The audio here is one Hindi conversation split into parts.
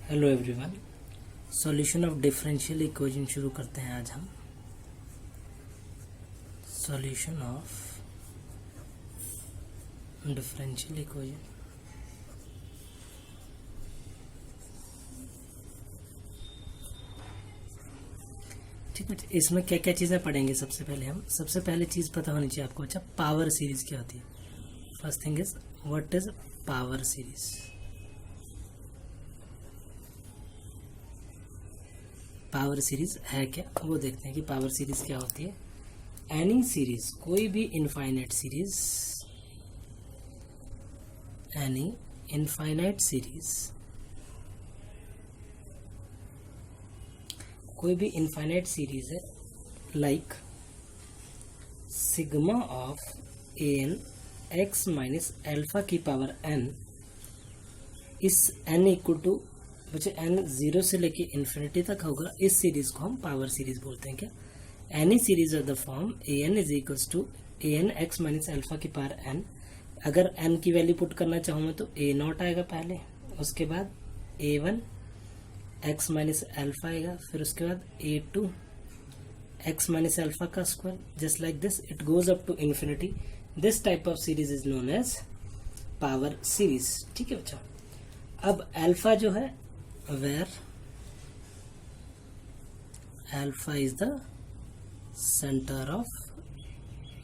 Hello everyone, solution of differential equation शुरू करते हैं आज हम। Solution of differential equation. ठीक है, इसमें क्या क्या चीज़ें पढ़ेंगे। सबसे पहले चीज़ पता होनी चाहिए आपको, अच्छा पावर सीरीज क्या होती है। First thing is what is power series. Power series है क्या, वो देखते हैं कि पावर सीरीज क्या होती है। एनी सीरीज, कोई भी infinite series, any infinite series, कोई भी इनफाइनाइट सीरीज है, like sigma of n x minus alpha की पावर एन इस एन इक्वल टू बच्चे एन 0 से लेके इन्फिनिटी तक होगा। इस सीरीज को हम पावर सीरीज बोलते हैं। क्या any series of the form a n is equals to a n x minus alpha की पावर एन। अगर एन की वैल्यू पुट करना चाहूँ मैं तो ए नॉट आएगा पहले, उसके बाद a one x minus alpha आएगा, फिर उसके बाद a two x minus alpha का square, just like this it goes up to infinity. This type of series is known as power series. ठीक है बच्चों, अब एल्फा जो है where alpha is the center of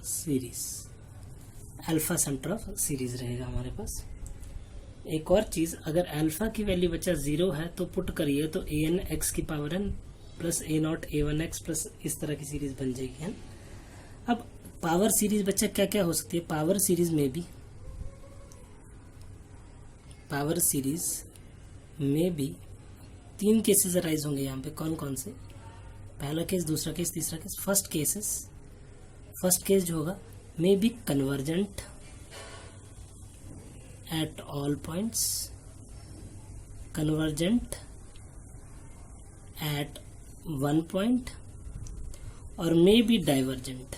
series, alpha centre of series रहेगा हमारे पास। एक और चीज, अगर अल्फा की वैल्यू बच्चा 0 है तो पुट करिए तो ए एन एक्स की power n plus a not a one x plus इस तरह की सीरीज बन जाएगी है। अब पावर सीरीज बच्चा क्या क्या हो सकती है। पावर सीरीज में भी तीन केसेस अराइज होंगे यहाँ पे। कौन कौन से? पहला केस, दूसरा केस, तीसरा केस। फर्स्ट केस जो होगा may be convergent at all points, convergent at one point, और मे बी डाइवर्जेंट।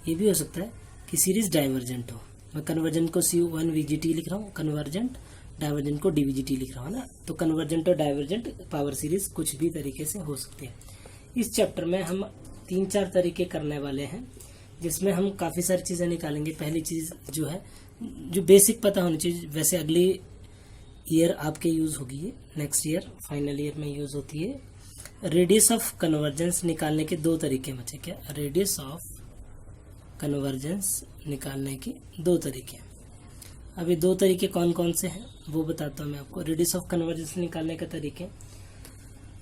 ये भी हो सकता है कि सीरीज डाइवर्जेंट हो। मैं कन्वर्जेंट को C1 VGT लिख रहा हूँ, कन्वर्जेंट, डाइवर्जेंट को DVGT लिख रहा हूँ ना। तो कन्वर्जेंट और डाइवर्जेंट पावर सीरीज कुछ भी तरीके से हो सकती है। इस चैप्टर में हम 3-4 तरीके करने वाले हैं, जिसमें हम काफ़ी सारी चीज़ें निकालेंगे। पहली चीज़ जो है, जो बेसिक पता होनी चाहिए, वैसे अगली ईयर आपके यूज़ होगी, ये नेक्स्ट ईयर फाइनल ईयर में यूज़ होती है। रेडियस ऑफ कन्वर्जेंस निकालने के 2 तरीके बचे। क्या रेडियस ऑफ कन्वर्जेंस निकालने के 2 तरीके। अभी 2 तरीके कौन कौन से हैं वो बताता हूँ मैं आपको। रेडियस ऑफ कन्वर्जेंस निकालने का तरीके,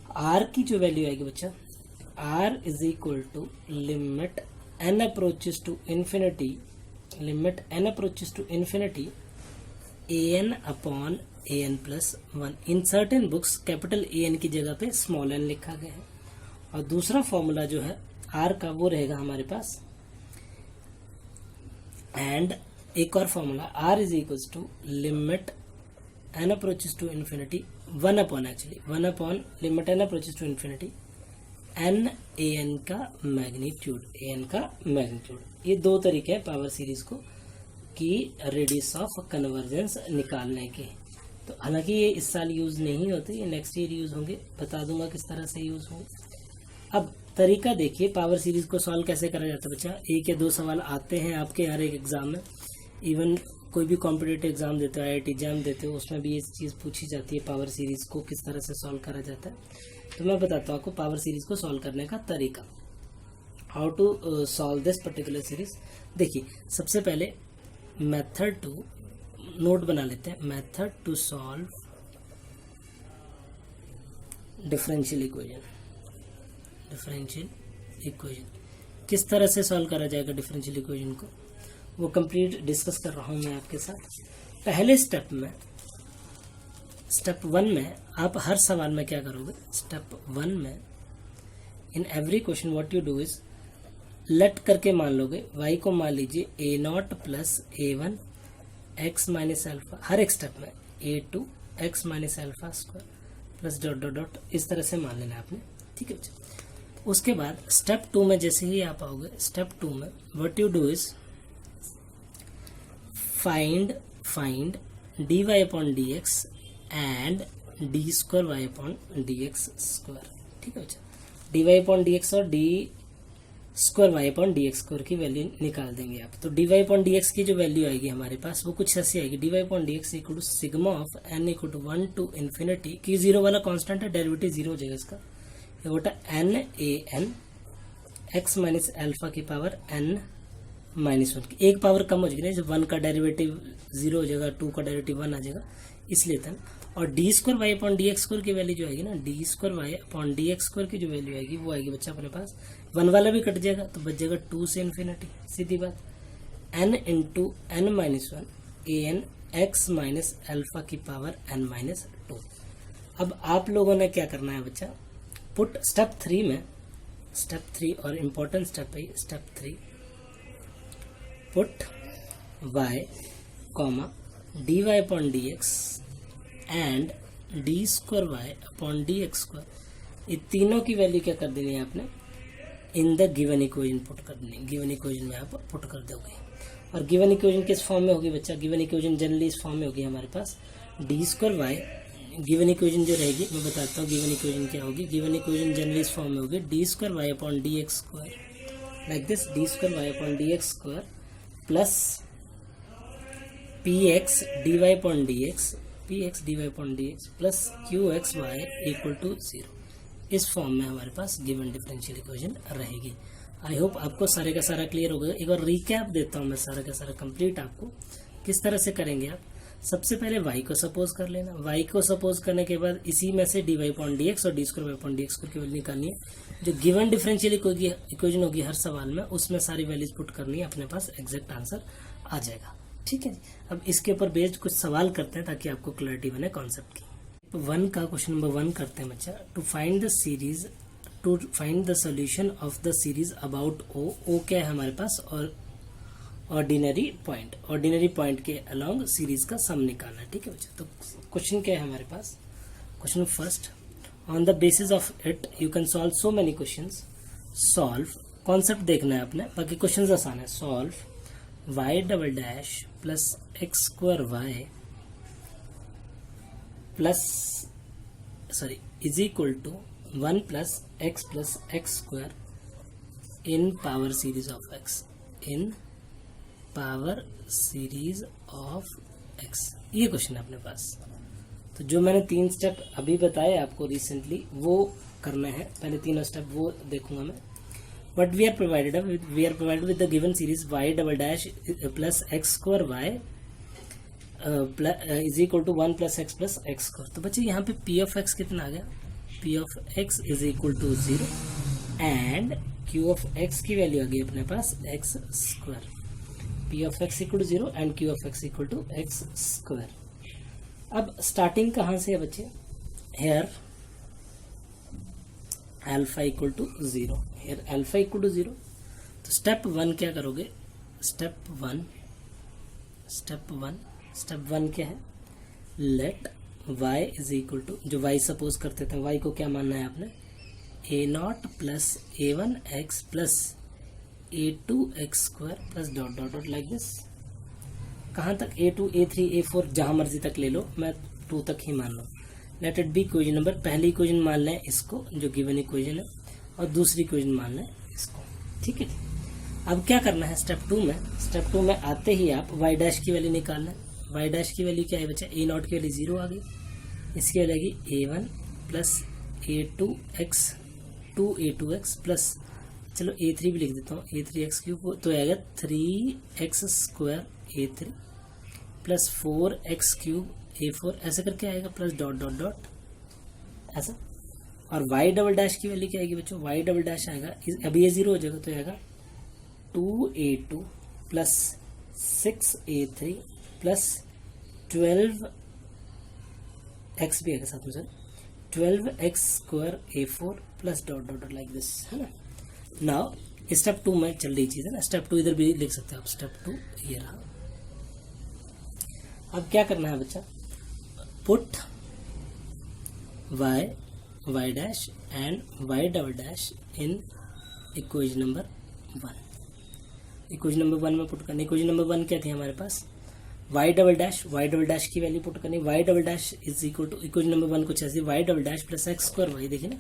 आर की जो वैल्यू आएगी बच्चा, r is equal to limit n approaches to infinity, a n upon a n plus 1। In certain books capital a n की जगह पे स्मॉल एन लिखा गया है। और दूसरा फॉर्मूला जो है आर का, वो रहेगा हमारे पास। एंड एक और formula, r is equals to limit n approaches to infinity, one upon limit n approaches to infinity n a n का मैग्नीट्यूड। ये 2 तरीके हैं पावर सीरीज को कि रेडियस ऑफ कन्वर्जेंस निकालने के। तो हालांकि ये इस साल यूज नहीं होते, ये नेक्स्ट ईयर यूज होंगे, बता दूंगा किस तरह से यूज होंगे। अब तरीका देखिए, पावर सीरीज को सॉल्व कैसे करा जाता है बच्चा। 1 या 2 सवाल आते हैं आपके हर एक एग्जाम में। इवन कोई भी कॉम्पिटिटिव एग्जाम देते हो, IIT एग्जाम देते हो, उसमें भी ये चीज़ पूछी जाती है, पावर सीरीज को किस तरह से सॉल्व करा जाता है। तो मैं बताता हूँ आपको पावर सीरीज को सॉल्व करने का तरीका, how to solve this particular series. देखिए, सबसे पहले मेथड टू नोट बना लेते हैं। Method to solve differential equation, किस तरह से सॉल्व करा जाएगा डिफरेंशियल इक्वेशन को, वो कंप्लीट डिस्कस कर रहा हूं मैं आपके साथ। पहले स्टेप 1 में आप हर सवाल में क्या करोगे। स्टेप 1 में in every question what you do is, let करके मान लोगे, y को मान लीजिए a not plus a one x minus alpha, हर एक स्टेप में a two x minus alpha square plus dot dot dot, इस तरह से मान लेना आपने। ठीक है बच्चा, उसके बाद स्टेप 2 में जैसे ही आप आओगे, स्टेप 2 में what you do is find dy upon dx and d square y upon d x square. ठीक है बच्चा, d y upon d x और d square y upon d x square की वैल्यू निकाल देंगे आप। तो d y upon d x की जो वैल्यू आएगी हमारे पास वो कुछ ऐसी आएगी, d y upon d x equal to sigma of n equal to 1 to infinity, की जीरो वाला कांस्टेंट है, डेरिवेटिव जीरो हो जाएगा इसका, ये होता n a n x minus alpha की पावर एन माइनस 1 की, एक पावर कम हो जाएगी ना, जब 1 का डेरिवेटिव 0 हो जाएगा, 2 का डेरिवेटिव 1 आ जाएगा, इसलिए था। और d square y upon d x square की वैल्यू जो आएगी ना, d square y upon d x square की जो वैल्यू आएगी वो आएगी बच्चा अपने पास, 1 वाला भी कट जाएगा तो बच जाएगा 2 से इन्फिनिटी, सीधी बात, n इंटू एन माइनस 1 ए एन एक्स माइनस एल्फा की पावर n माइनस 2। अब आप लोगों ने क्या करना है बच्चा, पुट स्टेप 3 में, स्टेप 3 और इम्पोर्टेंट स्टेप है step 3, put y comma d y upon d x and d square y upon d x square, ये तीनों की वैल्यू क्या कर देनी है आपने, in the given equation put कर देनी, गिवन इक्वेशन में आप पुट कर दोगे। और गिवन इक्वेशन किस फॉर्म में होगी बच्चा, गिवन इक्वेशन जनरली इस फॉर्म में होगी हमारे पास, d square y, given equation जो रहेगी मैं बताता हूँ गिवन इक्वेशन क्या होगी, गिवन इक्वेशन जनरली इस फॉर्म में होगी, d square y upon d x square, like this, d square y upon d x square plus p x d y upon d x, p x d y upon d x plus q x y equal to 0। इस फॉर्म में हमारे पास गिवन डिफरेंशियल इक्वेशन रहेगी। आई होप आपको सारे का सारा क्लियर हो गया। एक बार रिकैप देता हूँ मैं सारा का सारा कंप्लीट आपको, किस तरह से करेंगे आप। सबसे पहले y को सपोज कर लेना, y को सपोज करने के बाद इसी में से d y upon d x और d square y upon d x की वैल्यू निकालनी है। जो गिवन डिफरेंशियल इक्वेशन होगी हर सवाल में, उसमें सारी वैल्यूज पुट करनी है, अपने पास एग्जैक्ट आंसर आ जाएगा। ठीक है जी, अब इसके ऊपर बेस्ड कुछ सवाल करते हैं ताकि आपको क्लैरिटी बने कॉन्सेप्ट की। 1 का क्वेश्चन नंबर 1 करते हैं बच्चा, to find the solution of the series about O. O क्या है हमारे पास, और ऑर्डिनरी पॉइंट के अलोंग सीरीज का सम निकालना है। ठीक है बच्चा, तो क्वेश्चन क्या है हमारे पास, question first, on the basis of it you can solve so many questions. Solve concept देखना है अपने, बाकी क्वेश्चंस आसान है। Solve y double dash plus x square y plus sorry is equal to 1 plus x square in power series of x, in power series of x, ये क्वेश्चन है अपने पास। तो जो मैंने 3 स्टेप अभी बताए आपको रिसेंटली वो करना है, पहले 3 स्टेप वो देखूंगा मैं। What we are provided with the given series y double dash plus x square y is equal to 1 plus x square। तो बच्चे यहाँ पे p of x कितना आ गया, p of x is equal to 0 and q of x की वैल्यू आ गई अपने पास x square। p of x equal to 0 and q of x equal to x square। अब स्टार्टिंग कहाँ से है बच्चे, here alpha equal to 0, here alpha equal to 0। तो स्टेप 1 क्या करोगे, स्टेप वन क्या है, let y is equal to, जो y सपोज करते थे, y को क्या मानना है आपने, a0 plus a1x plus a2x square plus dot dot dot like this. कहाँ तक, a2 a3 a4 जहां मर्जी तक ले लो, मैं 2 तक ही मान लो। Let it be equation number, पहली इक्वेशन मान लें इसको जो गिवन इक्वेशन है, और दूसरी इक्वेशन मान लें इसको। ठीक है, अब क्या करना है स्टेप 2 में आते ही आप y डैश की वैल्यू निकालना है। y डैश की वैल्यू क्या है बच्चा, a0 की वैल्यू 0 आ गई, इसकी वैल्यू आएगी a1 plus a2x 2a2x plus, चलो a3 भी लिख देता हूँ, a3x क्यूब, तो आएगा 3x square a3 plus 4x cube a4, ऐसे करके आएगा प्लस डॉट डॉट डॉट ऐसा। और y डबल डैश की वैल्यू क्या आएगी बच्चों, y डबल डैश आएगा, अभी ये 0 हो जाएगा तो आएगा 2a2 plus 6a3 plus 12x भी आएगा साथ में sir, 12x square a4 plus dot dot dot like this, है ना। नाउ स्टेप 2 में चल रही चीज है ना, स्टेप 2 इधर भी लिख सकते हो आप, स्टेप 2 ये रहा। अब क्या करना है बच्चा, put y dash and y double dash in equation number 1। Equation number 1 में पुट करना। इक्वेशन नंबर 1 क्या थी हमारे पास, वाई डबल डैश की वैल्यू पुट करनी, y double dash is equal to equation number 1 कुछ ऐसी, y double dash plus x square y, देखिए ना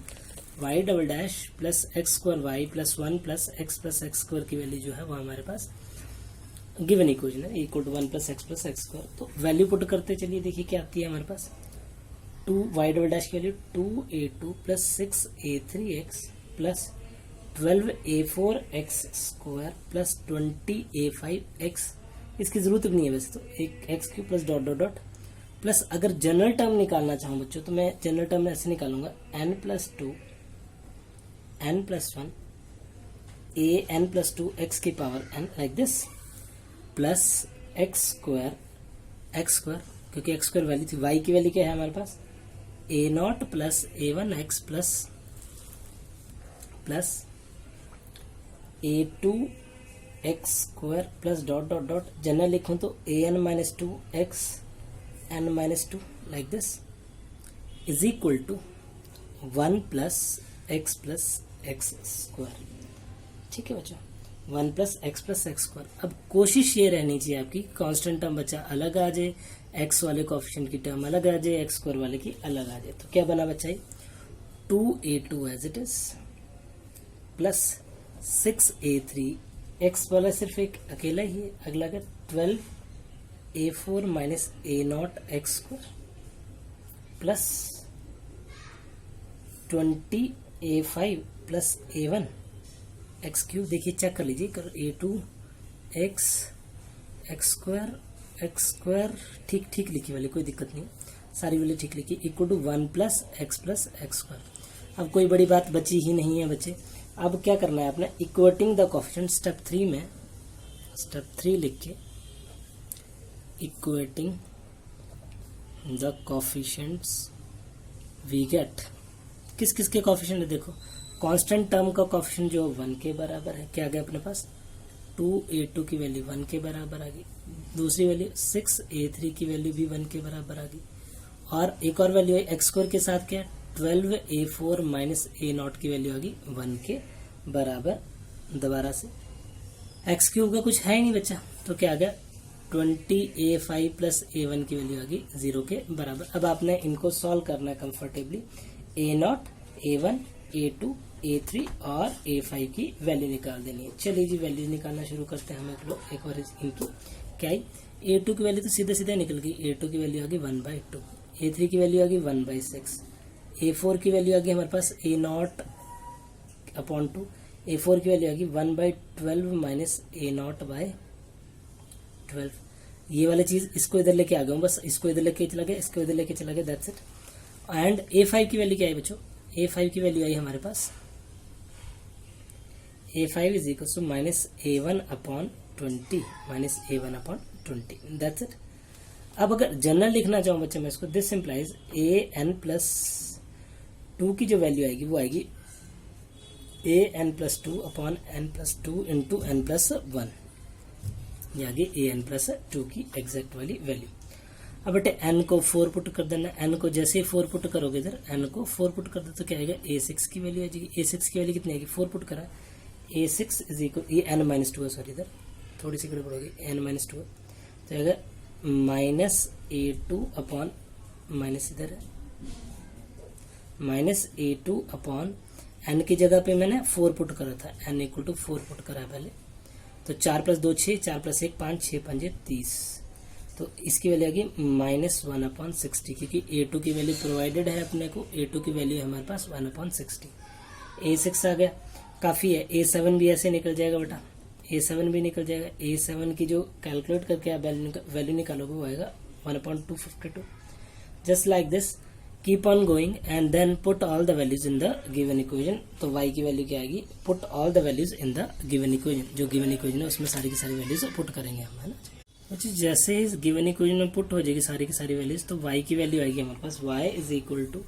y double dash plus x square y plus 1 plus x square की वैल्यू जो है वो हमारे पास गिवन इक्वेशन है, equal to 1 plus x square. तो वैल्यू पुट करते चलिए, देखिए क्या आती है हमारे पास, 2 वाई डबल डैश की value 2a2 plus 6a3x plus 12a4 x square plus 20a5 x, इसकी जरूरत भी नहीं है वैसे तो, एक x cube plus dot dot dot plus, अगर जनरल टर्म निकालना चाहूँ बच्चों तो मैं जनरल टर्म में ऐसे निकालूंगा n plus 2 n plus 1 a n plus 2 x की power n like this plus x square क्योंकि एक्स स्क्वायर वैल्यू थी, y की वैल्यू क्या है हमारे पास a not plus a1 x plus a2 x square plus dot dot dot, general लिखूं तो an minus 2 x n minus 2 like this is equal to 1 plus x square. ठीक है बच्चों, 1 प्लस एक्स स्क्वायर। अब कोशिश ये रहनी चाहिए आपकी कांस्टेंट टर्म बच्चा अलग आ जाए, एक्स वाले कोएफिशिएंट की टर्म अलग आ जाए, एक्स स्क्वायर वाले की अलग आ जाए। तो क्या बना बच्चा, 2a2 as it is plus 6a3, x वाला सिर्फ एक अकेला ही है, अगला का 12a4 minus a0 x square plus 20a5 plus a1 x cube. देखिए चेक कर लीजिए, a2 एक्स स्क्वायर ठीक लिखी वाली, कोई दिक्कत नहीं, सारी वैल्यू ठीक लिखी, equal to 1 plus x square. अब कोई बड़ी बात बची ही नहीं है बच्चे। अब क्या करना है आपने, इक्वेटिंग द कोएफिशिएंट, स्टेप 3 में स्टेप 3 लिख के equating the coefficients we get, किस किस के कोएफिशिएंट है देखो, कांस्टेंट टर्म का कोएफिशिएंट जो 1 के बराबर है, क्या आ गया अपने पास 2a2 की वैल्यू 1 के बराबर आ गई, दूसरी वैल्यू 6a3 की वैल्यू भी 1 के बराबर आ गई, और एक और वैल्यू है एक्स स्क्वायर के साथ क्या 12a4 माइनस a0 की वैल्यू आ गई 1 के बराबर। दोबारा से एक्स क्यूब का कुछ है ही नहीं बच्चा, तो क्या आ गया 20a5 प्लस a1 की वैल्यू आ गई 0 के बराबर। अब आपने इनको सॉल्व करना है comfortably, a0 a1 a2 a3 और a5 की वैल्यू निकाल देनी है। चलिए जी वैल्यू निकालना शुरू करते हैं हम एक बार इनकी। क्या है, a2 की वैल्यू तो सीधे सीधे निकल गई, a2 की वैल्यू आ गई 1/2, a3 की वैल्यू आ गई 1/6, a4 की वैल्यू आ गई हमारे पास a0/2, a4 की वैल्यू आ गई 1/12 माइनस a0/12। ये वाली चीज इसको इधर लेके आ गया हूँ, बस इसको इधर लेके चला गया, इसको इधर लेके चला गया, दैट्स इट। एंड a5 की वैल्यू क्या है बच्चों, a5 की वैल्यू आई हमारे पास a5 is equal to minus a1/20 minus a1/20, that's it. अब अगर जनरल लिखना चाहूँ बच्चे मैं इसको, दिस इंप्लाइज an+2 की जो वैल्यू आएगी वो आएगी an+2/n+2 इंटू n+1, ये आगे an+2 की एग्जैक्ट वाली वैल्यू। अब बेटे n को 4 पुट कर देना, n को जैसे ही 4 पुट करोगे इधर, n को 4 पुट कर दो तो क्या आएगा a6 की वैल्यू आ जाएगी। a6 की वैल्यू कितनी आएगी, 4 पुट करा, a6 इज इक्वल, ये n-2 है, सॉरी इधर थोड़ी सी गड़बड़ होगी, n-2 तो आएगा माइनस a2 माइनस इधर है माइनस a2 n की जगह पे मैंने 4 पुट करा था, n इक्वल टू 4 पुट करा है पहले, तो 4 + 2 6, 4 + 1 5, 6 × 5 30, तो इसकी वैल्यू आ गई -1/60, क्योंकि a2 की वैल्यू प्रोवाइडेड है अपने को, a2 की वैल्यू है हमारे पास 1/60। a6 आ गया, काफी है, a7 भी ऐसे निकल जाएगा बेटा, a7 भी निकल जाएगा, a7 की जो कैलकुलेट करके आप वैल्यू निकालोगे वो आएगा 1/252। Just like this keep on going and then put all the values in the given equation. तो y की वैल्यू क्या आएगी, put all the values in the given equation, जो गिवन इक्वेशन है उसमें सारी की सारी वैल्यूज पुट करेंगे हम, है ना। अच्छा, जैसे ही गिवन इक्वेशन में पुट हो जाएगी सारी की सारी वैल्यूज, तो y की वैल्यू आएगी हमारे पास y is equal to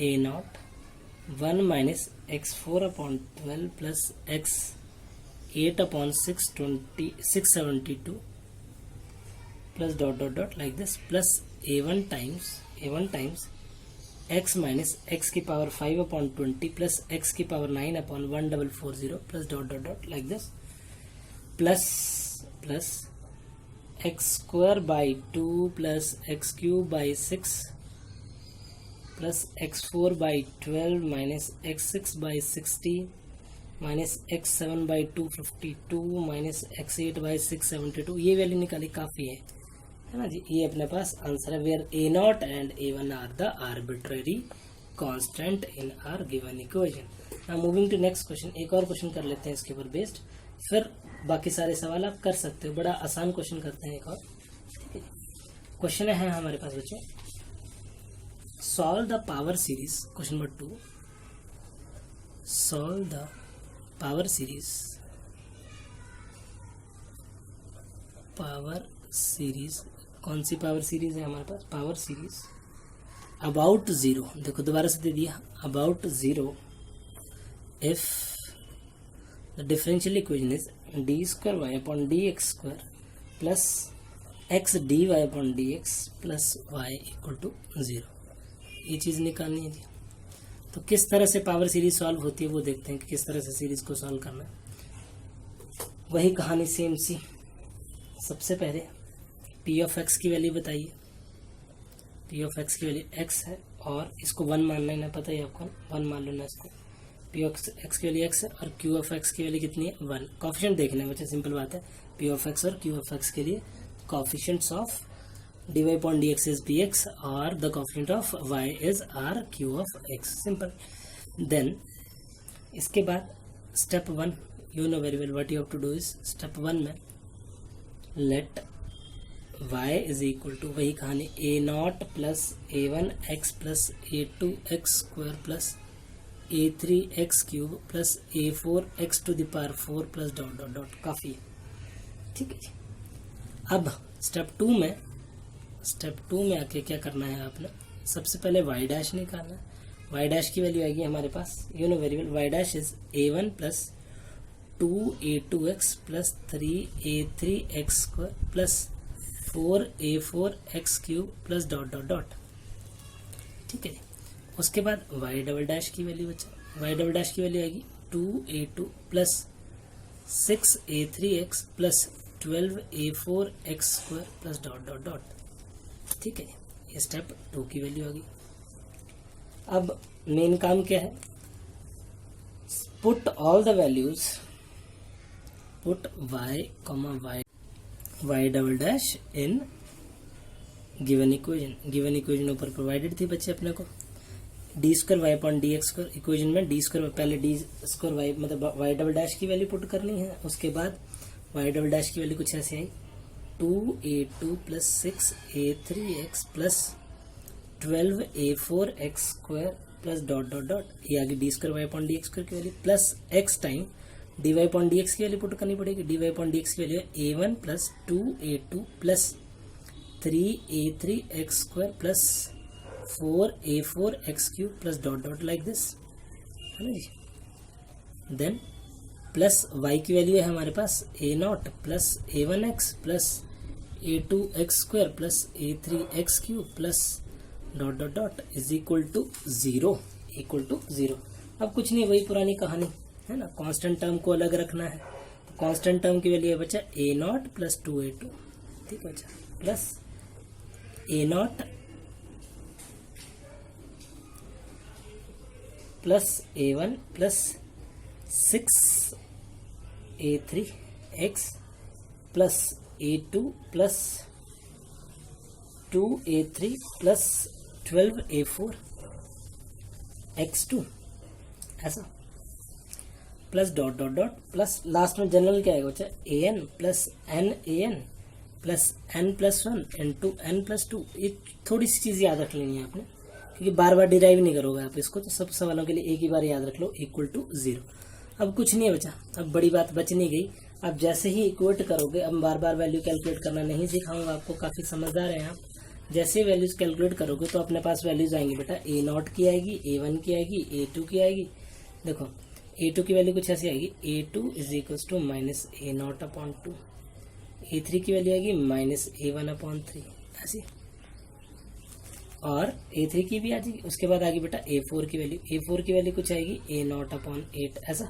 a0 1 minus x4/12 plus x 8/672 plus dot dot dot like this, plus a1 times x minus x की पावर 5/20 प्लस x की power 9/1440 plus dot dot dot like this, plus x square by 2 plus x cube by 6 plus x 4 by 12 minus x 6 by 60 minus x 7 by 252 minus x 8 by 672। ये वैल्यू निकाली, काफ़ी है ना जी। ये अपने पास आंसर है, where a not and a one are the arbitrary constant in our given equation. Now moving to next question. एक और क्वेश्चन कर लेते हैं इसके ऊपर बेस्ड, फिर बाकी सारे सवाल आप कर सकते हो। बड़ा आसान क्वेश्चन करते हैं एक और, ठीक है। क्वेश्चन है हमारे पास बच्चों, solve the power series. Question number 2, solve the power series, power series. कौन सी पावर सीरीज है हमारे पास? Power series about zero. देखो दोबारा से दे दिया, about zero if the differential equation is d square y upon d x square plus x d y upon d x plus y equal to zero. ये चीज़ निकालनी है जी। तो किस तरह से पावर सीरीज सॉल्व होती है वो देखते हैं कि किस तरह से सीरीज को सॉल्व करना है। वही कहानी सेम सी। सबसे पहले पी ऑफ एक्स की वैल्यू बताइए। पी ऑफ एक्स की वैल्यू एक्स है और इसको 1 मानना है ना, पता है आपको, 1 मान लेना इसको। पी ऑफ एक्स की वैल्यू एक्स है और क्यू ऑफ एक्स की वैल्यू कितनी है? 1। कॉफिशिएंट देखना है बच्चे, सिंपल बात है। पी ऑफ एक्स और क्यू ऑफ एक्स के लिए coefficients of d y upon d x is p x और the coefficient of y is are q of x, simple. Then इसके बाद step 1, you know very well what you have to do is, step 1 में let y is equal to, वही कहानी, a not plus a one x plus a two x square plus a three x cube plus a four x to the power 4 plus dot dot dot. काफ़ी है, ठीक है जी। अब स्टेप 2 में आके क्या करना है आपने? सबसे पहले y डैश निकालना है। y डैश की वैल्यू आएगी हमारे पास, you know very well, y dash is a1 plus 2a2x plus 3a3x square plus 4a4x cube plus dot dot dot, ठीक है जी। उसके बाद y डबल डैश की वैल्यू बचा, y डबल डैश की वैल्यू आएगी 2a2 plus 6a3x plus 12a4x square plus dot dot dot, ठीक है। ये स्टेप 2 की वैल्यू आ गई। अब मेन काम क्या है? Put all the values, put y double dash in given equation. Given equation ऊपर प्रोवाइडेड थी बच्चे अपने को, d square y upon d x square. Equation में डी स्क्वायर, पहले डी स्क्वायर वाई मतलब वाई डबल डैश की वैल्यू पुट करनी है। उसके बाद वाई डबल डैश की वैल्यू कुछ ऐसी आई, 2a2 plus 6a3x plus 12a4x square plus dot dot dot, ये आगे D square y upon d x square की value plus x time d y upon d x की वैल्यू पुट करनी पड़ेगी। D y upon d x की वैल्यू है a1 plus 2a2 plus 3a3x square plus 4a4x cube plus dot dot like this, है ना जी। देन प्लस y की वैल्यू है हमारे पास a not plus a1x plus a2x square plus a3x cube plus dot dot dot is equal to 0, equal to 0। अब कुछ नहीं, वही पुरानी कहानी है ना, कांस्टेंट टर्म को अलग रखना है। तो कांस्टेंट टर्म की वैल्यू है बच्चा a नॉट प्लस 2a2, ठीक है बच्चा, plus a not plus a1 plus 6a3x plus a2 plus 2a3 plus 12a4x2, ऐसा, plus dot dot dot plus last में जनरल क्या आएगा बच्चा, an plus n plus n plus 1 n2 n plus 2। ये थोड़ी सी चीज़ याद रख लेनी है आपने, क्योंकि बार बार डिराइव नहीं करोगे आप इसको, तो सब सवालों के लिए एक ही बार याद रख लो, इक्वल टू 0। अब कुछ नहीं है बचा, अब बड़ी बात बच नहीं गई। अब जैसे ही इक्वेट करोगे, अब बार बार वैल्यू कैलकुलेट करना नहीं सिखाऊंगा आपको, काफ़ी समझदार हैं आप। जैसे ही वैल्यूज कैलकुलेट करोगे तो अपने पास वैल्यूज आएंगी बेटा, ए नॉट की आएगी, a1 की आएगी, a2 की आएगी। देखो a2 की वैल्यू कुछ ऐसी आएगी, a2 is equal to minus a naught upon 2, a3 की वैल्यू आएगी माइनस a1 अपॉन 3, ऐसी, और a3 की भी आ जाएगी। उसके बाद आगे बेटा a4 की वैल्यू, a4 की वैल्यू कुछ आएगी a नॉट अपॉन 8, ऐसा।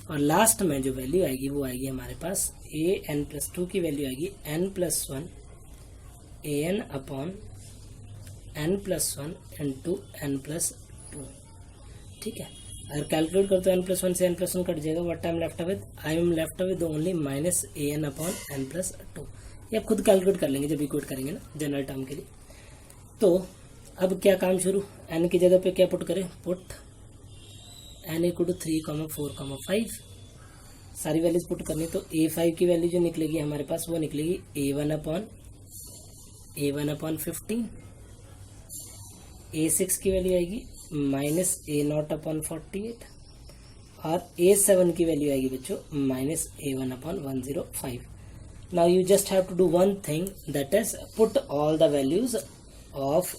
और लास्ट में जो वैल्यू आएगी वो आएगी हमारे पास an+2 की वैल्यू आएगी n+1 an upon n+1 into n+2। ठीक है, अगर कैलकुलेट करते हो n+1 से n+1 कट जाएगा, what I am left with, I am left with only minus an upon n+2। ये आप खुद कैलकुलेट कर लेंगे जब इक्वेट करेंगे ना जनरल टर्म के लिए। तो अब क्या काम शुरू, n की जगह पे क्या पुट करें, पुट n = 3, 4, 5 सारी वैल्यूज पुट करनी। तो a5 की वैल्यू जो निकलेगी हमारे पास वो निकलेगी a1 अपॉन 15, a6 की वैल्यू आएगी माइनस a0 अपॉन 48 और a7 की वैल्यू आएगी बच्चों minus a1 upon 105। Now you just have to do one thing, that is put all the values of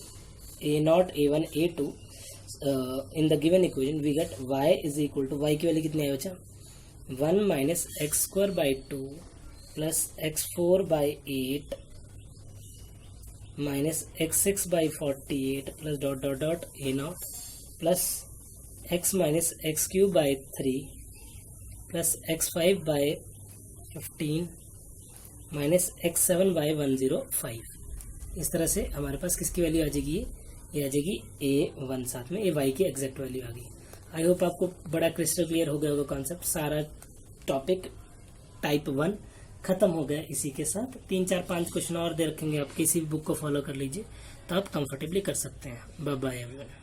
a0, a1, a2 in the given equation. We get y is equal to, y की वैल्यू कितनी है बच्चा, 1 minus x square by 2 plus x4 by 8 minus x6 by 48 plus dot dot dot a0 plus x minus x³ by 3 plus x5 by 15 minus x7 by 105। इस तरह से हमारे पास किसकी वैल्यू आ जाएगी, ये आ जाएगी a1, साथ में ये y की एग्जैक्ट वैल्यू आ गई। आई होप आपको बड़ा क्रिस्टल क्लियर हो गया होगा कॉन्सेप्ट। सारा टॉपिक टाइप 1 खत्म हो गया। इसी के साथ 3, 4, 5 क्वेश्चन और दे रखेंगे, आप किसी भी बुक को फॉलो कर लीजिए तो आप कंफर्टेबली कर सकते हैं। Bye bye everyone.